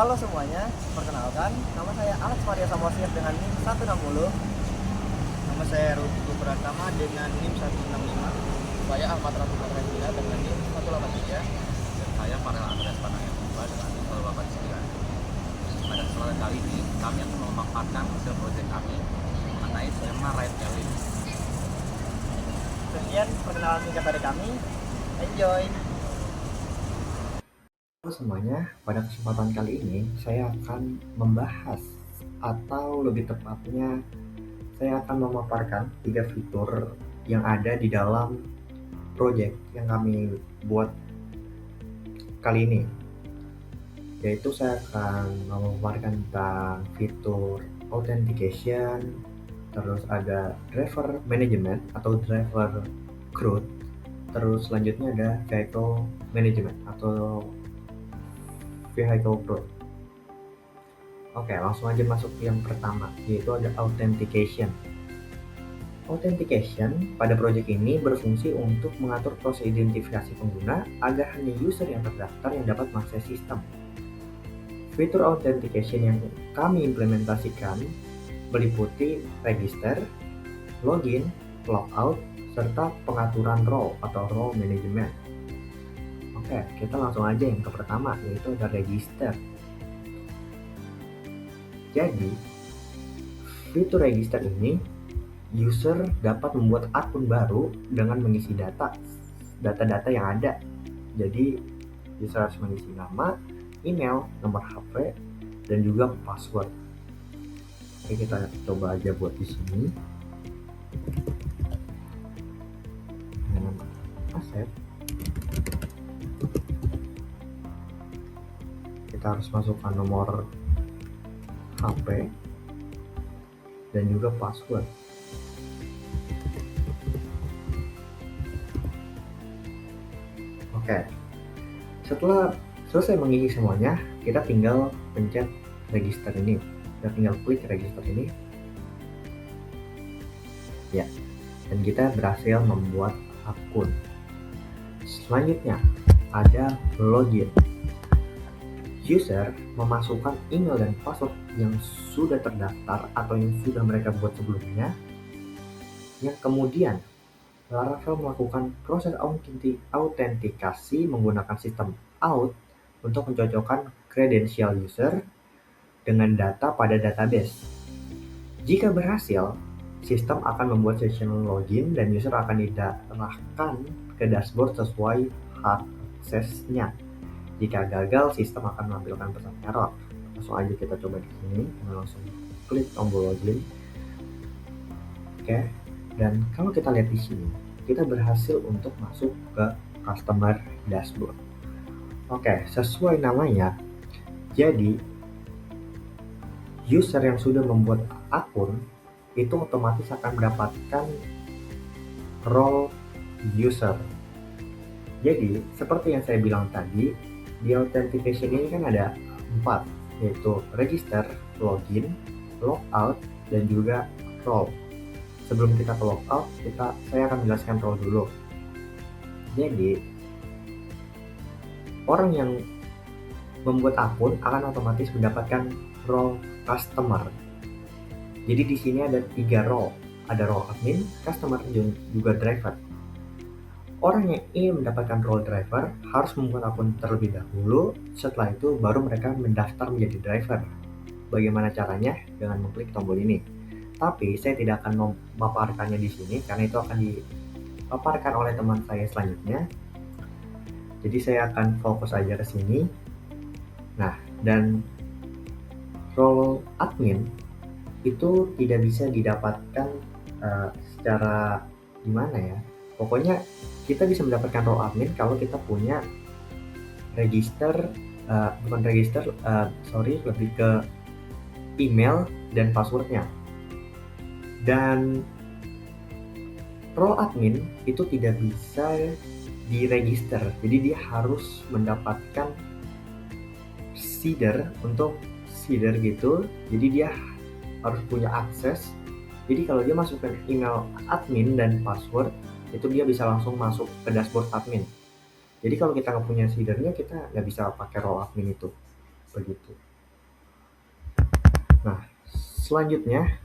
Halo semuanya, perkenalkan, nama saya Alex Maria Samosir dengan NIM 160. Nama saya Rudy Pratama dengan NIM 165. Saya Ahmad Raffi Fahrezila dengan NIM 183. Dan saya Farel Andreas Panayakova dengan NIM 189. Pada kesempatan kali ini kami akan memaparkan hasil proyek kami mengenai tema Right Elite. Sekian perkenalan singkat dari kami. Enjoy! Halo semuanya, pada kesempatan kali ini saya akan membahas atau lebih tepatnya saya akan memaparkan 3 fitur yang ada di dalam project yang kami buat kali ini. Yaitu saya akan memaparkan tentang fitur authentication, terus ada driver management atau driver CRUD, terus selanjutnya ada vehicle management atau vehicle CRUD. Oke, langsung aja masuk yang pertama, yaitu ada authentication. Authentication pada project ini berfungsi untuk mengatur proses identifikasi pengguna agar hanya user yang terdaftar yang dapat mengakses sistem. Fitur authentication yang kami implementasikan meliputi register, login, logout, serta pengaturan role atau role management. Oke, kita langsung aja yang ke pertama, yaitu ada register. Jadi, fitur register ini, user dapat membuat akun baru dengan mengisi data-data yang ada. Jadi, user harus mengisi nama, email, nomor HP, dan juga password. Oke, kita coba aja buat di sini. Dengan aset, kita harus masukkan nomor HP dan juga password. Oke, setelah selesai mengisi semuanya, kita tinggal pencet register ini. Kita tinggal klik register ini. Ya, dan kita berhasil membuat akun. Selanjutnya ada login. User memasukkan email dan password yang sudah terdaftar atau yang sudah mereka buat sebelumnya, yang kemudian Laravel melakukan proses autentikasi menggunakan sistem auth untuk mencocokkan kredensial user dengan data pada database. Jika berhasil, sistem akan membuat session login dan user akan diarahkan ke dashboard sesuai hak aksesnya. Jika gagal, sistem akan menampilkan pesan error. Langsung aja kita coba di sini, langsung klik tombol login. Oke, dan kalau kita lihat di sini, kita berhasil untuk masuk ke customer dashboard. Oke, sesuai namanya, jadi user yang sudah membuat akun itu otomatis akan mendapatkan role user. Jadi, seperti yang saya bilang tadi, di authentication ini kan ada 4, yaitu register, login, logout, dan juga role. Sebelum kita ke logout, saya akan menjelaskan role dulu. Jadi, orang yang membuat akun akan otomatis mendapatkan role customer. Jadi di sini ada 3 role, ada role admin, customer, dan juga driver. Orang yang ingin mendapatkan role driver harus membuat akun terlebih dahulu, setelah itu baru mereka mendaftar menjadi driver. Bagaimana caranya? Dengan mengklik tombol ini. Tapi saya tidak akan memaparkannya di sini karena itu akan dipaparkan oleh teman saya selanjutnya. Jadi saya akan fokus aja ke sini. Nah, dan role admin itu tidak bisa didapatkan secara gimana ya. Pokoknya kita bisa mendapatkan role admin kalau kita punya lebih ke email dan passwordnya. Dan role admin itu tidak bisa diregister, jadi dia harus mendapatkan seeder gitu, jadi dia harus punya akses. Jadi kalau dia masukkan email admin dan password, itu dia bisa langsung masuk ke dashboard admin. Jadi kalau kita nggak punya seedernya, kita nggak bisa pakai role admin itu, begitu. Nah, selanjutnya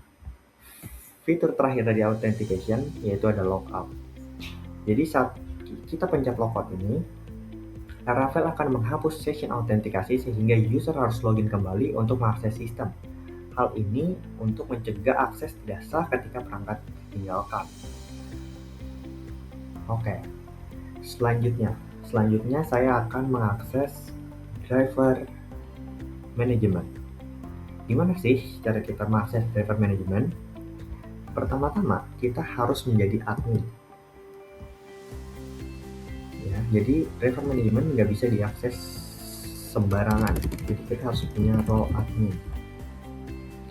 fitur terakhir dari authentication yaitu ada logout. Jadi saat kita pencet logout ini, Laravel akan menghapus session autentikasi sehingga user harus login kembali untuk mengakses sistem. Hal ini untuk mencegah akses tidak sah ketika perangkat ditinggalkan. Oke, selanjutnya saya akan mengakses driver management. Gimana sih cara kita mengakses driver management? Pertama-tama kita harus menjadi admin. Ya, jadi driver management nggak bisa diakses sembarangan. Jadi kita harus punya role admin.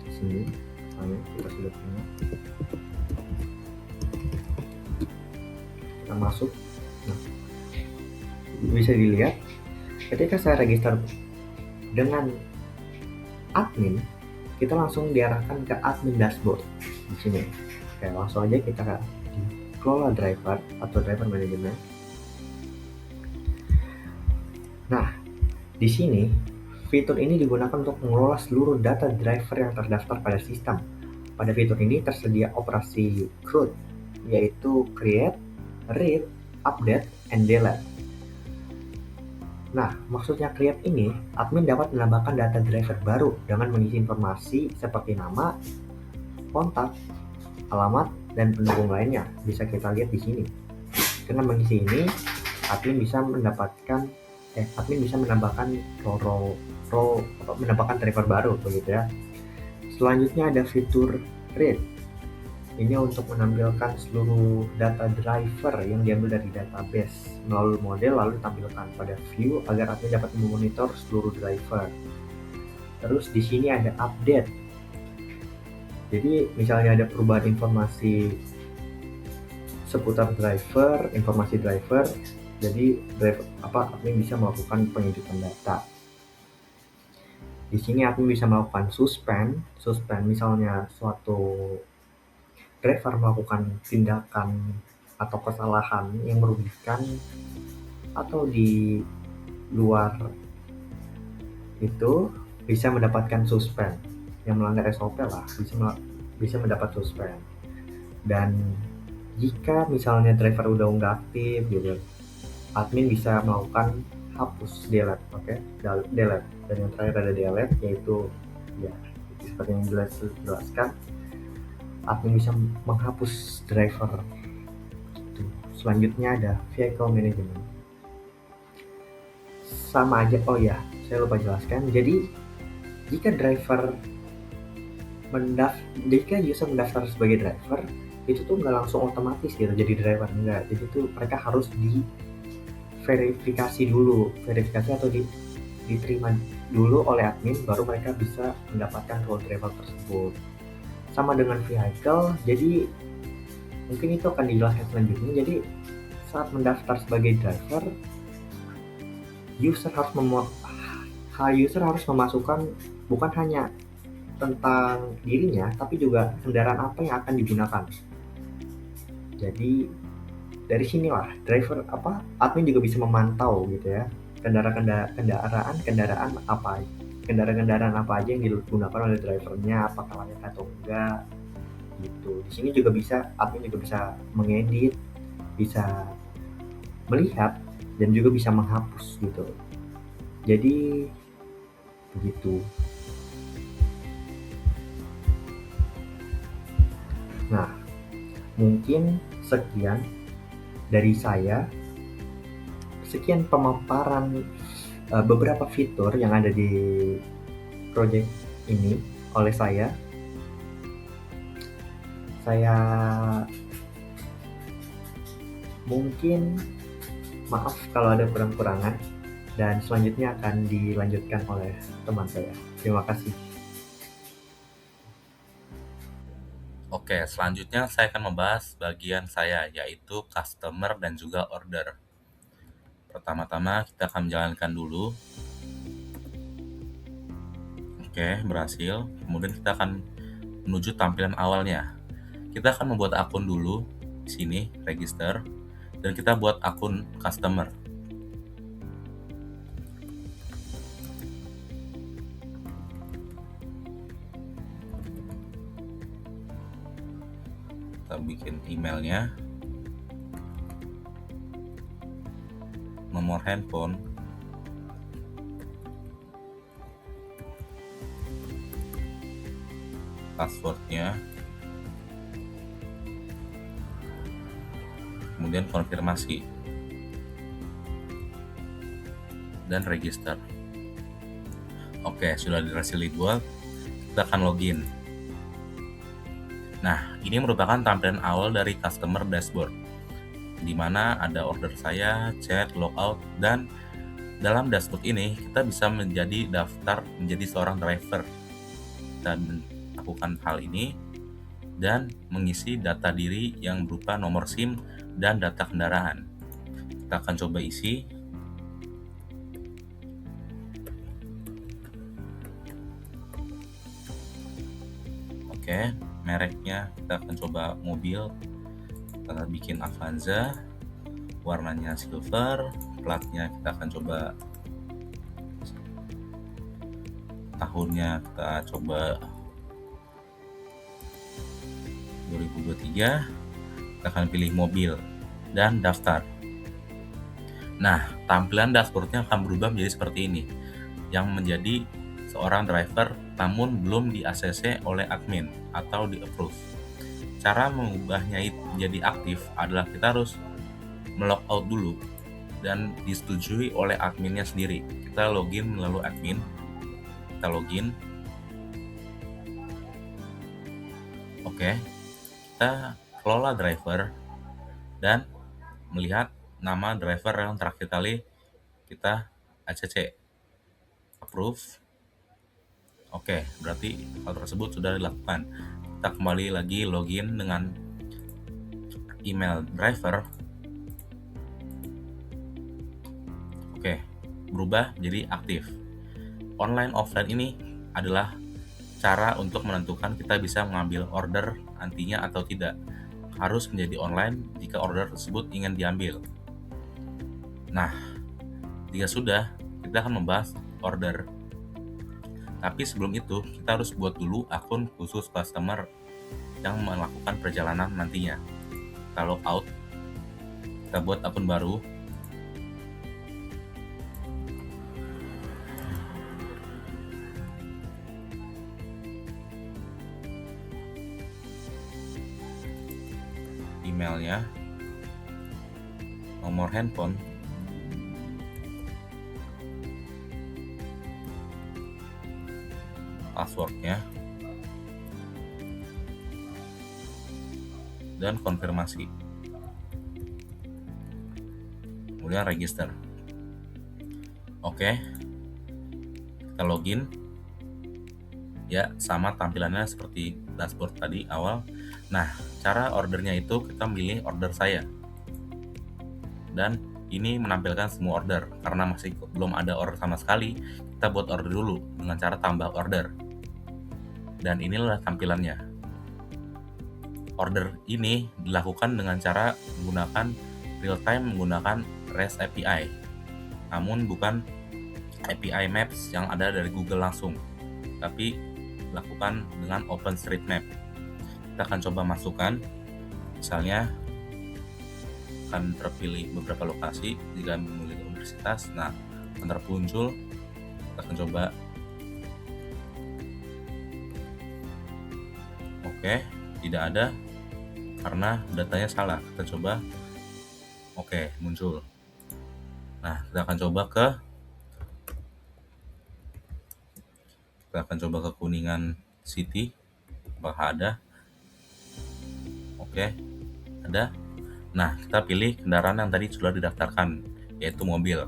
Di sini, misalnya kita sudah punya. Kita masuk. Nah, bisa dilihat ketika saya register dengan admin, kita langsung diarahkan ke admin dashboard di sini. Oke, langsung aja kita di kelola driver atau driver management. Nah, di sini fitur ini digunakan untuk mengelola seluruh data driver yang terdaftar pada sistem. Pada fitur ini tersedia operasi CRUD, yaitu create, read, update, and delete. Nah, maksudnya create ini, admin dapat menambahkan data driver baru dengan mengisi informasi seperti nama, kontak, alamat, dan pendukung lainnya. Bisa kita lihat di sini. Dengan mengisi ini, admin bisa menambahkan menambahkan driver baru begitu ya. Selanjutnya ada fitur read. Ini untuk menampilkan seluruh data driver yang diambil dari database melalui model lalu ditampilkan pada view agar admin dapat memonitor seluruh driver. Terus di sini ada update. Jadi misalnya ada perubahan informasi seputar driver, informasi driver, jadi admin bisa melakukan pengedukan data. Di sini admin bisa melakukan suspend misalnya suatu driver melakukan tindakan atau kesalahan yang merugikan atau di luar itu bisa mendapatkan suspend. Yang melanggar SOP lah bisa mendapat suspend. Dan jika misalnya driver udah nggak aktif gitu, admin bisa melakukan hapus delete, delete. Dan yang terakhir ada delete, yaitu ya seperti yang dijelaskan, admin bisa menghapus driver. Selanjutnya ada vehicle management. Sama aja, saya lupa jelaskan. Jadi jika user mendaftar sebagai driver, itu tuh nggak langsung otomatis gitu jadi driver, enggak. Jadi tuh mereka harus verifikasi atau diterima dulu oleh admin, baru mereka bisa mendapatkan role driver tersebut. Sama dengan vehicle, jadi mungkin itu akan dijelaskan selanjutnya. Jadi saat mendaftar sebagai driver, user harus memasukkan bukan hanya tentang dirinya, tapi juga kendaraan apa yang akan digunakan. Jadi dari sinilah admin juga bisa memantau gitu ya, kendaraan apa aja yang digunakan oleh drivernya, apakah layak atau enggak gitu. Di sini juga admin juga bisa mengedit, bisa melihat, dan juga bisa menghapus gitu. Jadi begitu. Nah, mungkin sekian dari saya. Sekian pemaparan beberapa fitur yang ada di project ini oleh saya. Saya mungkin maaf kalau ada kurang-kurangan, dan selanjutnya akan dilanjutkan oleh teman saya. Terima kasih. Oke, selanjutnya saya akan membahas bagian saya, yaitu customer dan juga order. Pertama-tama kita akan menjalankan dulu. Oke, berhasil. Kemudian kita akan menuju tampilan awalnya. Kita akan membuat akun dulu di sini, register, dan kita buat akun customer. bikin emailnya, nomor handphone, passwordnya, kemudian konfirmasi dan register. Oke, sudah berhasil dibuat. Kita akan login. Nah, ini merupakan tampilan awal dari customer dashboard, di mana ada order saya, chat, logout, dan dalam dashboard ini kita bisa daftar menjadi seorang driver. Kita lakukan hal ini dan mengisi data diri yang berupa nomor SIM dan data kendaraan. Kita akan coba isi. Oke, mereknya kita akan coba mobil. Kita bikin Avanza, warnanya silver, platnya kita akan coba, tahunnya kita coba 2023. Kita akan pilih mobil dan daftar. Nah, tampilan dashboardnya akan berubah menjadi seperti ini, yang menjadi seorang driver namun belum di-ACC oleh admin atau di-approve. Cara mengubahnya menjadi aktif adalah kita harus melogout dulu dan disetujui oleh adminnya sendiri. Kita login melalui admin. Kita login. Oke, kita kelola driver dan melihat nama driver yang terakhir kali kita ACC. Approve. Oke, berarti hal tersebut sudah dilakukan. Kita kembali lagi login dengan email driver. Oke, berubah jadi aktif. Online offline ini adalah cara untuk menentukan kita bisa mengambil order nantinya atau tidak. Harus menjadi online jika order tersebut ingin diambil. Nah, jika sudah, kita akan membahas order. Tapi sebelum itu, kita harus buat dulu akun khusus customer yang melakukan perjalanan nantinya. Kita log out, kita buat akun baru. Emailnya, nomor handphone, passwordnya, dan konfirmasi. Kemudian register. Oke, kita login. Ya, sama tampilannya seperti dashboard tadi awal. Nah, cara ordernya itu kita milih order saya. Dan ini menampilkan semua order. Karena masih belum ada order sama sekali, kita buat order dulu dengan cara tambah order. Dan inilah tampilannya. Order ini dilakukan dengan cara menggunakan real time menggunakan REST API. Namun bukan API Maps yang ada dari Google langsung, tapi dilakukan dengan OpenStreetMap. Kita akan coba masukkan, misalnya akan terpilih beberapa lokasi jika memilih universitas. Nah, akan termuncul. Kita akan coba. Oke, tidak ada karena datanya salah. Kita coba. Oke, muncul. Nah, kita akan coba ke Kuningan City. Apakah ada? Oke, ada. Nah, kita pilih kendaraan yang tadi sudah didaftarkan, yaitu mobil.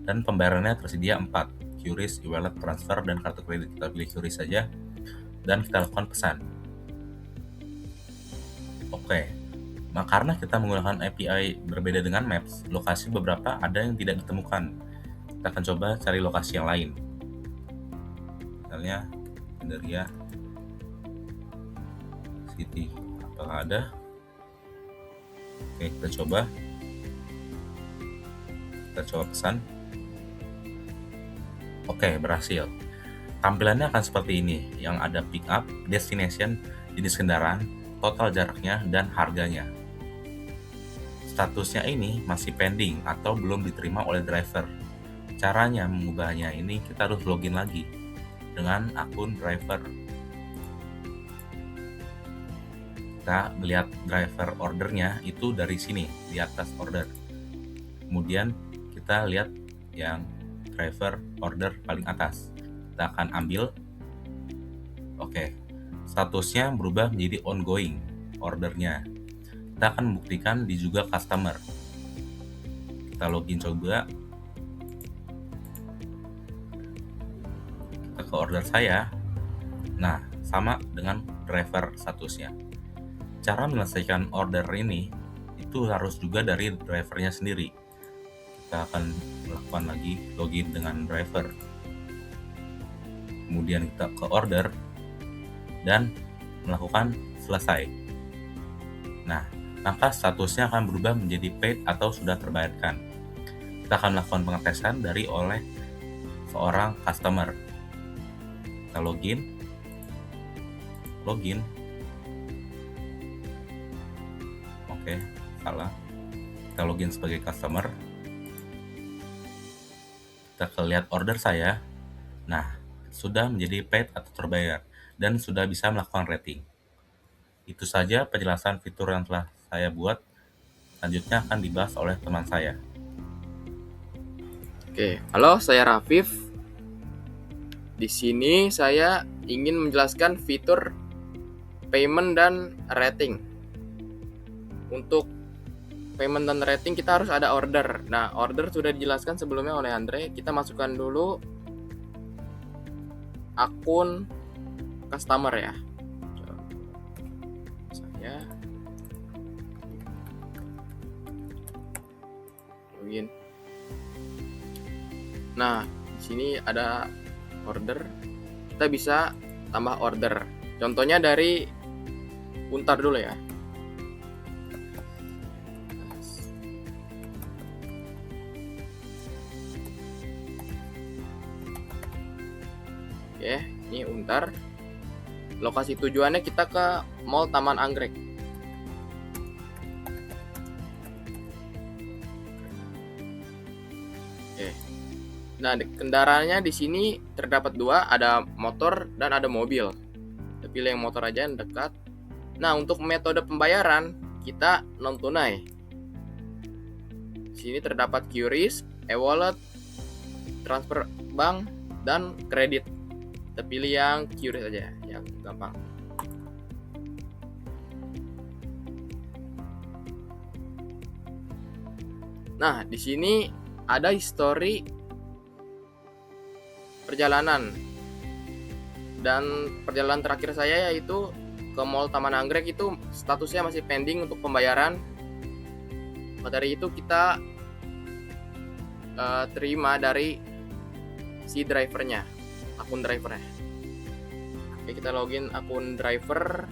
Dan pembayarannya tersedia 4, QRIS, e-wallet, transfer, dan kartu kredit. Kita pilih QRIS saja, dan kita lakukan pesan. Oke, karena kita menggunakan API berbeda dengan Maps, lokasi beberapa ada yang tidak ditemukan. Kita akan coba cari lokasi yang lain. Misalnya, Gandaria City. Apakah ada? Oke, kita coba pesan. Oke, berhasil. Tampilannya akan seperti ini, yang ada pick up, destination, jenis kendaraan, total jaraknya dan harganya. Statusnya ini masih pending atau belum diterima oleh driver. Caranya mengubahnya ini kita harus login lagi dengan akun driver. Kita melihat driver ordernya itu dari sini di atas order. Kemudian kita lihat yang driver order paling atas. Kita akan ambil. Oke, statusnya berubah menjadi ongoing ordernya. Kita akan membuktikan di juga customer. Kita login coba. Kita ke order saya. Nah, sama dengan driver statusnya. Cara menyelesaikan order ini itu harus juga dari drivernya sendiri. Kita akan melakukan lagi login dengan driver. Kemudian kita ke order dan melakukan selesai. Nah, maka statusnya akan berubah menjadi paid atau sudah terbayarkan. Kita akan melakukan pengetesan oleh seorang customer. Kita login. Oke, salah. Kita login sebagai customer. Kita lihat order saya. Nah, sudah menjadi paid atau terbayar dan sudah bisa melakukan rating. Itu saja penjelasan fitur yang telah saya buat. Selanjutnya akan dibahas oleh teman saya. Oke, halo, saya Rafif. Di sini saya ingin menjelaskan fitur payment dan rating. Untuk payment dan rating kita harus ada order. Nah, order sudah dijelaskan sebelumnya oleh Andre. Kita masukkan dulu akun customer ya. Saya login. Nah, di sini ada order. Kita bisa tambah order. Contohnya dari Untar dulu ya. Oke, ini Untar. Lokasi tujuannya kita ke Mall Taman Anggrek. Oke. Nah, kendaraannya di sini terdapat dua, ada motor dan ada mobil. Kita pilih yang motor aja yang dekat. Nah, untuk metode pembayaran kita non tunai. Di sini terdapat QRIS, e-wallet, transfer bank, dan kredit. Kita pilih yang QRIS aja, yang gampang. Nah, di sini ada histori perjalanan. Dan perjalanan terakhir saya yaitu ke Mall Taman Anggrek itu statusnya masih pending untuk pembayaran. Maka dari itu kita terima dari si drivernya, akun drivernya. Oke, kita login akun driver.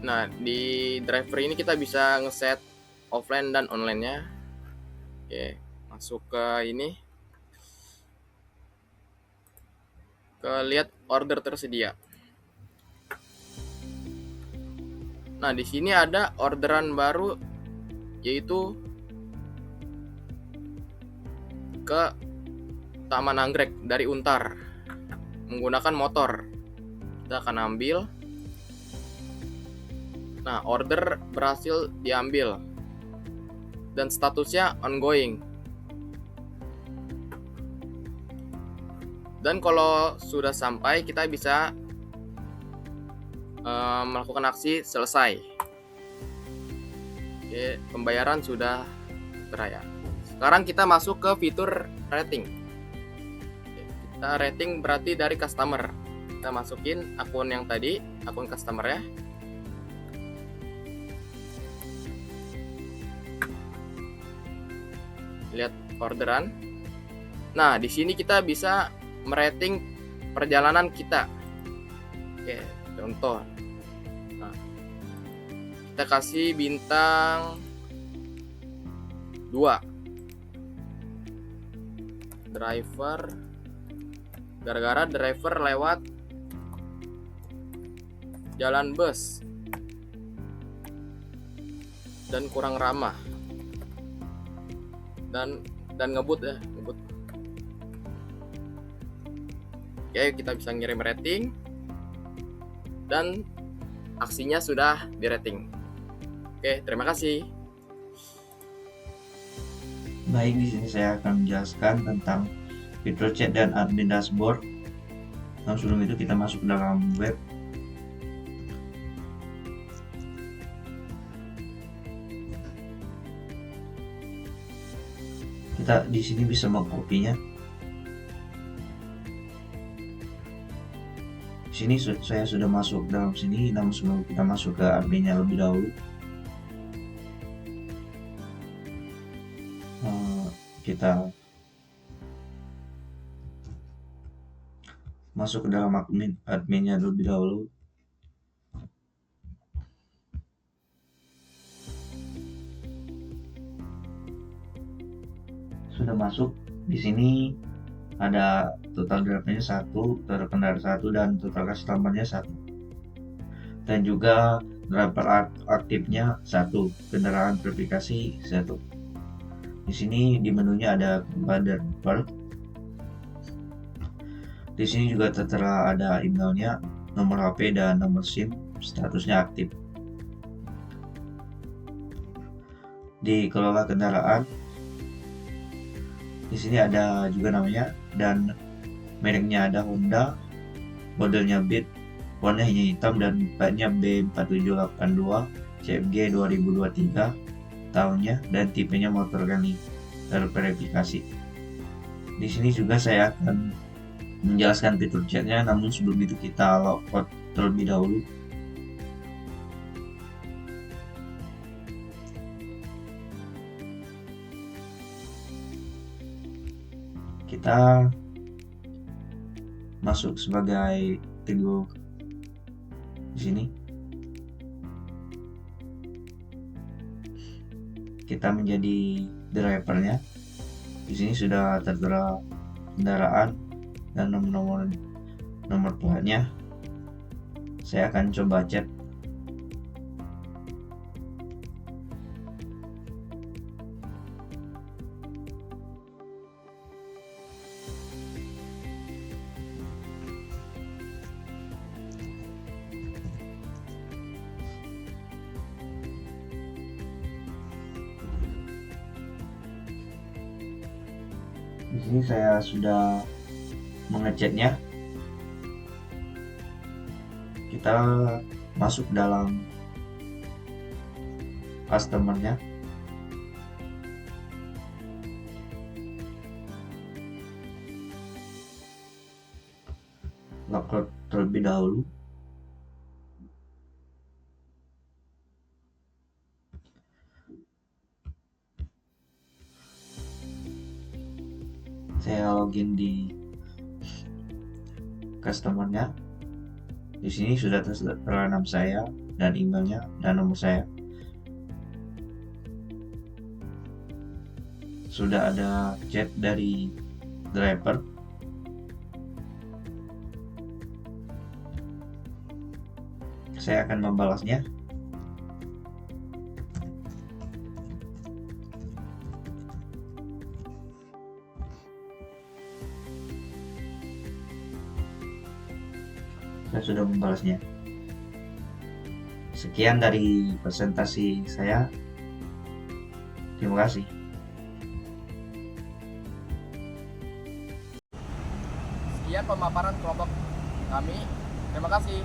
Nah, di driver ini kita bisa ngeset offline dan online-nya. Oke, masuk ke ini. Ke lihat order tersedia. Nah, di sini ada orderan baru yaitu ke Taman Anggrek dari Untar menggunakan motor. Kita akan ambil. Nah, order berhasil diambil dan statusnya ongoing. Dan kalau sudah sampai kita bisa melakukan aksi selesai. Oke, pembayaran sudah terbayar. Sekarang kita masuk ke fitur rating. Oke, kita rating berarti dari customer. Kita masukin akun yang tadi, akun customer ya. Lihat orderan. Nah, di sini kita bisa merating perjalanan kita. Oke, contoh. Nah, kita kasih bintang 2. driver, gara-gara driver lewat jalan bus dan kurang ramah dan ngebut ya, ngebut. Oke, kita bisa ngirim rating dan aksinya sudah di rating. Oke, terima kasih. Baik, di sini saya akan menjelaskan tentang fitur chat dan admin dashboard. Nah, sebelum itu kita masuk ke dalam web. Kita di sini bisa mengkopinya. Di sini saya sudah masuk dalam sini, namun sebelum kita masuk ke adminnya lebih dahulu, kita masuk ke dalam adminnya lebih dahulu. Sudah masuk, di sini ada total drivernya 1, total kendaraan 1, dan total customernya 1, dan juga driver aktifnya 1, kendaraan verifikasi 1. Di sini di menunya ada driver. Di sini juga tertera ada emailnya, nomor HP dan nomor SIM, statusnya aktif. Di kelola kendaraan, di sini ada juga namanya dan mereknya ada Honda, modelnya Beat, warnanya hitam dan platnya B4782 CFG 2023, tahunnya dan tipenya motor Gani terverifikasi. Di sini juga saya akan menjelaskan fitur chatnya, namun sebelum itu kita logout terlebih dahulu. Kita masuk sebagai Teguh di sini. Kita menjadi drivernya. Di sini sudah tertera kendaraan dan nomor platnya. Saya akan coba chat. Di sini saya sudah mengechatnya. Kita masuk dalam customernya. Logout terlebih dahulu. Saya login di customernya. Di sini sudah tertera nama saya dan emailnya dan nomor saya. Sudah ada chat dari driver. Saya akan membalasnya. Saya sudah membalasnya. Sekian dari presentasi saya. Terima kasih. Sekian pemaparan kelompok kami. Terima kasih.